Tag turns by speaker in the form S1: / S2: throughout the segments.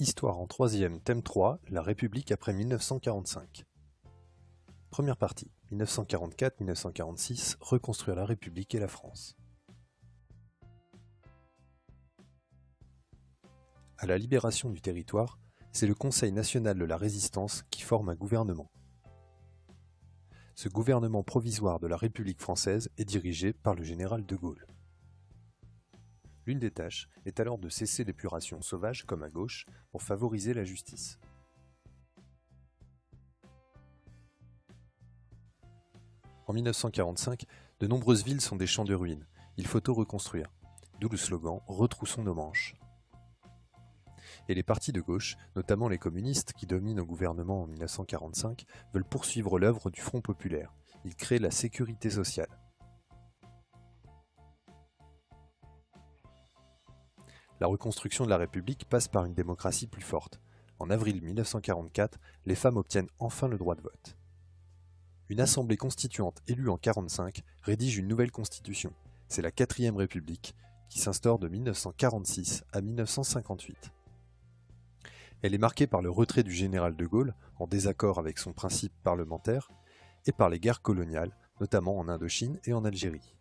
S1: Histoire en troisième, thème 3, la République après 1945. Première partie, 1944-1946, reconstruire la République et la France. À la libération du territoire, c'est le Conseil national de la résistance qui forme un gouvernement. Ce gouvernement provisoire de la République française est dirigé par le général de Gaulle. L'une des tâches est alors de cesser l'épuration sauvage comme à gauche pour favoriser la justice. En 1945, de nombreuses villes sont des champs de ruines. Il faut tout reconstruire. D'où le slogan « Retroussons nos manches ». Et les partis de gauche, notamment les communistes qui dominent au gouvernement en 1945, veulent poursuivre l'œuvre du Front populaire. Ils créent la sécurité sociale. La reconstruction de la République passe par une démocratie plus forte. En avril 1944, les femmes obtiennent enfin le droit de vote. Une assemblée constituante élue en 1945 rédige une nouvelle constitution. C'est la 4e République qui s'instaure de 1946 à 1958. Elle est marquée par le retrait du général de Gaulle, en désaccord avec son principe parlementaire, et par les guerres coloniales, notamment en Indochine et en Algérie.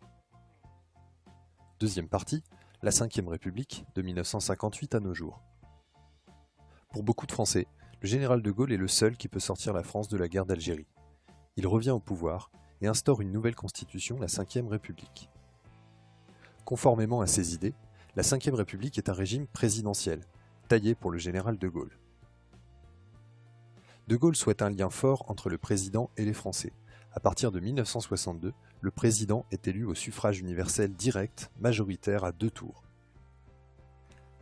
S1: Deuxième partie, la 5e République, de 1958 à nos jours. Pour beaucoup de Français, le général de Gaulle est le seul qui peut sortir la France de la guerre d'Algérie. Il revient au pouvoir et instaure une nouvelle constitution, la 5e République. Conformément à ses idées, la 5e République est un régime présidentiel, taillé pour le général de Gaulle. De Gaulle souhaite un lien fort entre le président et les Français. À partir de 1962, le président est élu au suffrage universel direct, majoritaire à 2 tours.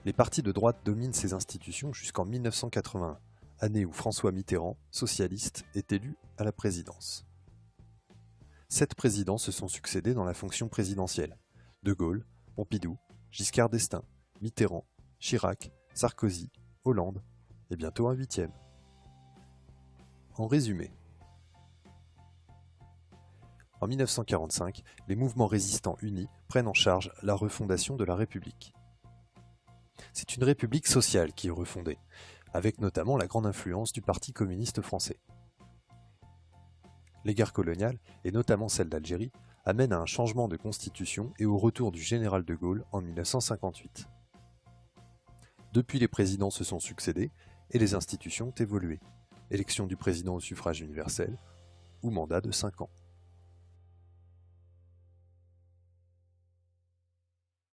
S1: Les partis de droite dominent ces institutions jusqu'en 1981, année où François Mitterrand, socialiste, est élu à la présidence. 7 présidents se sont succédés dans la fonction présidentielle. De Gaulle, Pompidou, Giscard d'Estaing, Mitterrand, Chirac, Sarkozy, Hollande, et bientôt un 8e. En résumé, en 1945, les mouvements résistants unis prennent en charge la refondation de la République. C'est une république sociale qui est refondée, avec notamment la grande influence du Parti communiste français. Les guerres coloniales, et notamment celle d'Algérie, amènent à un changement de constitution et au retour du général de Gaulle en 1958. Depuis, les présidents se sont succédés et les institutions ont évolué. Élection du président au suffrage universel ou mandat de 5 ans.